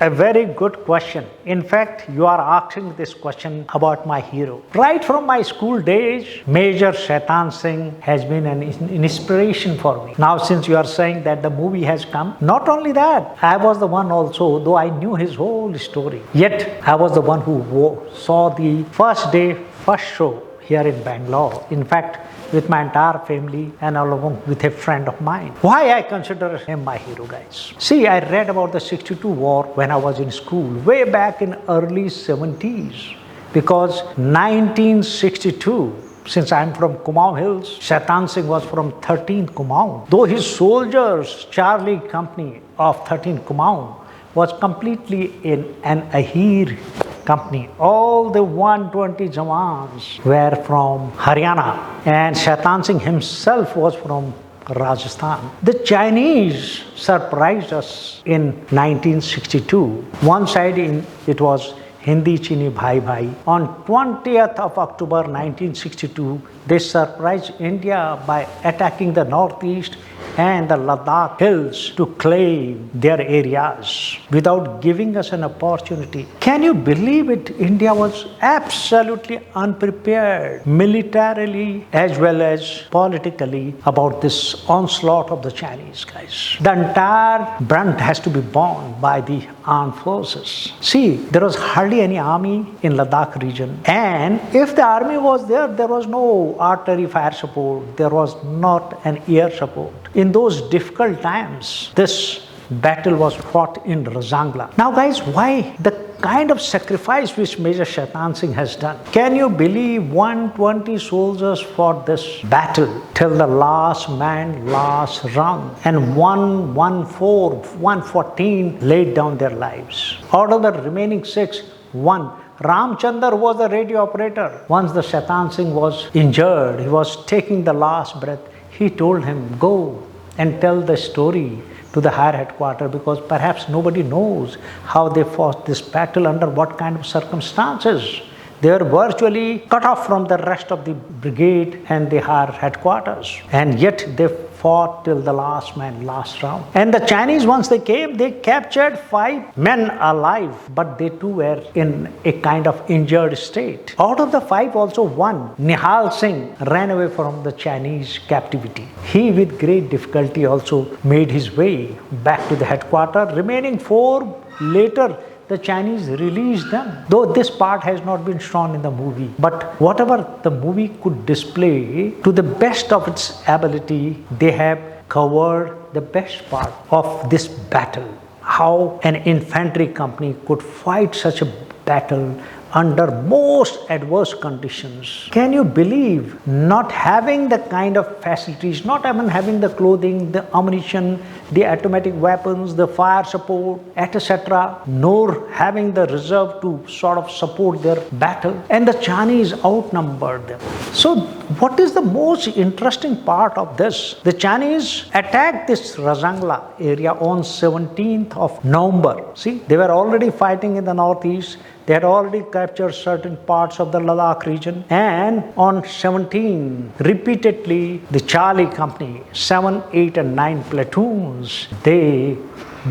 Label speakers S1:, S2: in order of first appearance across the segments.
S1: A very good question. In fact, you are asking this question about my hero. Right from my school days, Major Shaitan Singh has been an inspiration for me. Now, since you are saying that the movie has come, not only that, I was the one also, though I knew his whole story. Yet, I was the one who saw the first day, first show here in Bangalore. In fact, with my entire family and along with a friend of mine. Why I consider him my hero, guys? See, I read about the 62 war when I was in school, way back in early 70s. Because 1962, since I'm from Kumaon Hills, Shaitan Singh was from 13 Kumaon. Though his soldiers, Charlie Company of 13 Kumaon, was completely in an Ahir company. All the 120 Jawans were from Haryana, and Shaitan Singh himself was from Rajasthan. The Chinese surprised us in 1962. One side it was Hindi Chini Bhai Bhai. On 20th of October 1962, they surprised India by attacking the northeast and the Ladakh hills to claim their areas without giving us an opportunity. Can you believe it? India was absolutely unprepared militarily as well as politically about this onslaught of the Chinese, guys. The entire brunt has to be borne by the armed forces. See, there was hardly any army in Ladakh region, and if the army was there, there was no artillery fire support, there was not an air support. In those difficult times, this battle was fought in Rezang. Now guys, why the kind of sacrifice which Major Shaitan Singh has done? Can you believe 120 soldiers fought this battle till the last man, last rung, and 114 laid down their lives. Out of the remaining 6, one Ramchandar was the radio operator. Once the Shaitan Singh was injured, he was taking the last breath, he told him, go and tell the story to the higher headquarters, because perhaps nobody knows how they fought this battle, under what kind of circumstances. They were virtually cut off from the rest of the brigade and the higher headquarters. And yet they fought till the last man, last round. And the Chinese, once they came, they captured 5 men alive, but they too were in a kind of injured state. Out of the 5, also one, Nihal Singh, ran away from the Chinese captivity. He, with great difficulty, also made his way back to the headquarters. Remaining 4, later, the Chinese released them. Though this part has not been shown in the movie, but whatever the movie could display to the best of its ability, they have covered the best part of this battle. How an infantry company could fight such a battle under most adverse conditions. Can you believe, not having the kind of facilities, not even having the clothing, the ammunition, the automatic weapons, the fire support, etc., nor having the reserve to sort of support their battle, and the Chinese outnumbered them. So what is the most interesting part of this? The Chinese attacked this Razangla area on 17th of November. See, they were already fighting in the northeast. They had already captured certain parts of the Ladakh region, and on 17, repeatedly, the Charlie Company, 7, 8 and 9 platoons, they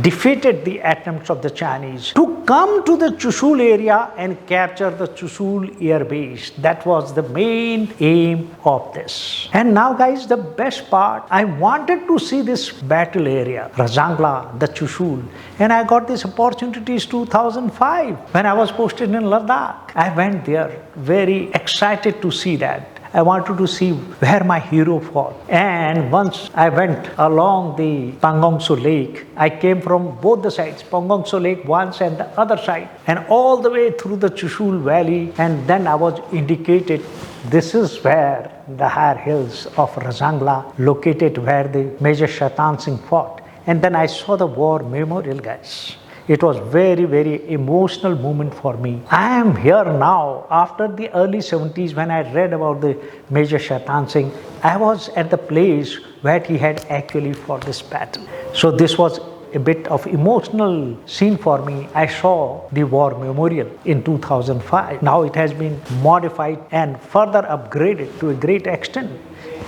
S1: defeated the attempts of the Chinese to come to the Chushul area and capture the Chushul air base. That was the main aim of this. And now guys, the best part, I wanted to see this battle area, Razangla, the Chushul, and I got this opportunity in 2005 when I was posted in Ladakh. I went there very excited to see that. I wanted to see where my hero fought. And once I went along the Pangongso Lake, I came from both the sides, Pangongso Lake once and the other side, and all the way through the Chushul Valley, and then I was indicated this is where the higher hills of Razangla, located where the Major Shaitan Singh fought. And then I saw the war memorial, guys. It was very, very emotional moment for me. I am here now after the early 70s when I read about the Major Shaitan Singh. I was at the place where he had actually fought this battle. So this was a bit of emotional scene for me. I saw the war memorial in 2005. Now it has been modified and further upgraded to a great extent.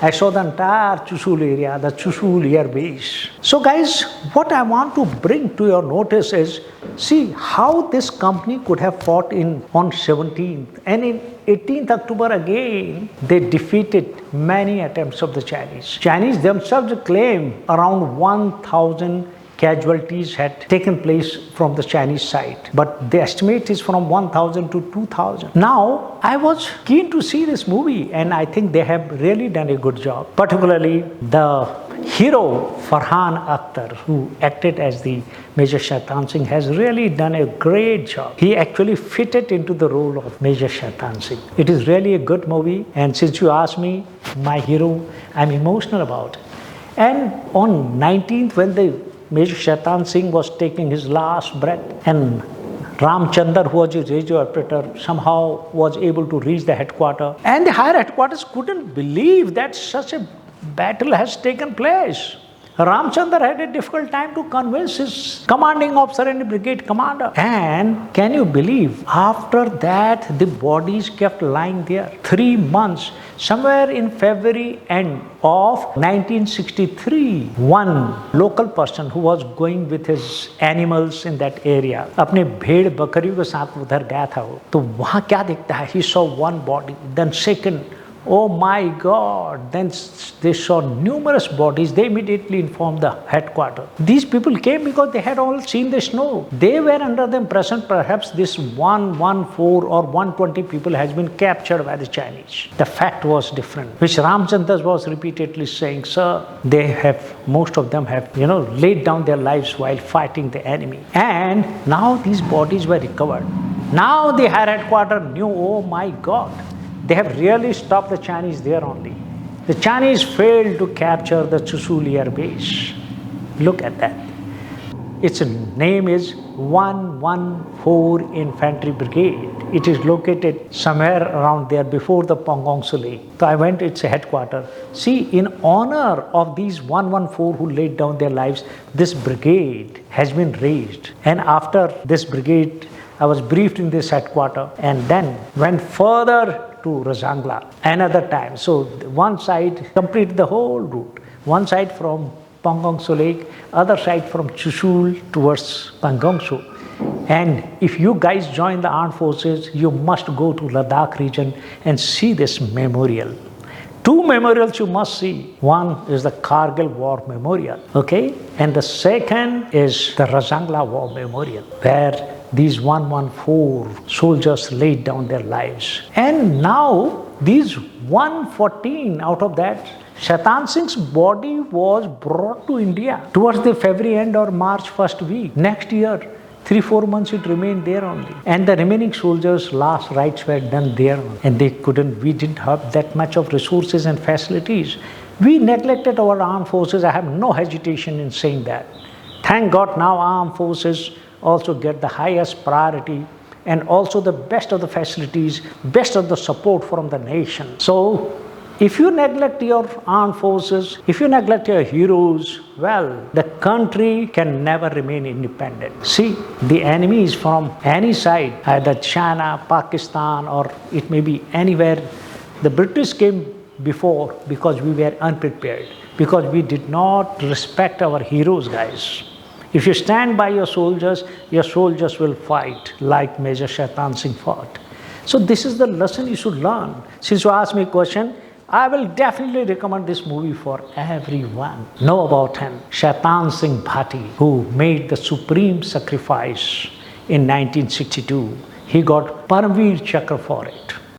S1: I saw the entire Chushul area, the Chushul air base. So guys, what I want to bring to your notice is, see how this company could have fought on 17th, and in 18th October again, they defeated many attempts of the Chinese. Chinese themselves claim around 1,000 casualties had taken place from the Chinese side, but the estimate is from 1,000 to 2,000. Now, I was keen to see this movie, and I think they have really done a good job. Particularly the hero Farhan Akhtar, who acted as the Major Shaitan Singh, has really done a great job. He actually fitted into the role of Major Shaitan Singh. It is really a good movie, and since you asked me, my hero, I'm emotional about it. And on 19th, when the Major Shaitan Singh was taking his last breath, and Ramchandar, who was a radio operator, somehow was able to reach the headquarters, and the higher headquarters couldn't believe that such a battle has taken place. Ramchandar had a difficult time to convince his commanding officer and brigade commander. And can you believe, after that, the bodies kept lying there 3 months. Somewhere in February end of 1963, one local person who was going with his animals in that area, अपने भेड़ बकरियों के साथ उधर गया था वो, तो वहाँ क्या देखता है? He saw one body, then second. Oh my God! Then they saw numerous bodies. They immediately informed the headquarters. These people came because they had all seen the snow. They were under the impression perhaps this 114 or 120 people has been captured by the Chinese. The fact was different, which Ramchandar was repeatedly saying, sir, they have, most of them have, laid down their lives while fighting the enemy. And now these bodies were recovered. Now the higher headquarters knew, oh my God, they have really stopped the Chinese there only. The Chinese failed to capture the Chushul air base. Look at that. Its name is 114 Infantry Brigade. It is located somewhere around there before the Pangong Lake. So I went to its headquarters. See, in honor of these 114 who laid down their lives, this brigade has been raised. And after this brigade, I was briefed in this headquarters and then went further to Rezang another time. So one side completed the whole route. One side from Pangong Lake, other side from Chushul towards Pangong. And if you guys join the armed forces, you must go to Ladakh region and see this memorial. 2 memorials you must see. One is the Kargil War Memorial, okay? And the second is the Rezang War Memorial, where these 114 soldiers laid down their lives. And now these 114 out of that, Shaitan Singh's body was brought to India towards the February end or March first week. Next year, 3-4 months it remained there only. And the remaining soldiers' last rites were done there. And we didn't have that much of resources and facilities. We neglected our armed forces. I have no hesitation in saying that. Thank God now armed forces also get the highest priority and also the best of the facilities, best of the support from the nation. So, if you neglect your armed forces, if you neglect your heroes, well, the country can never remain independent. See, the enemy is from any side, either China, Pakistan, or it may be anywhere. The British came before because we were unprepared, because we did not respect our heroes, guys. If you stand by your soldiers will fight like Major Shaitan Singh fought. So this is the lesson you should learn. Since you asked me a question, I will definitely recommend this movie for everyone. Know about him, Shaitan Singh Bhati, who made the supreme sacrifice in 1962. He got Paramveer Chakra for it.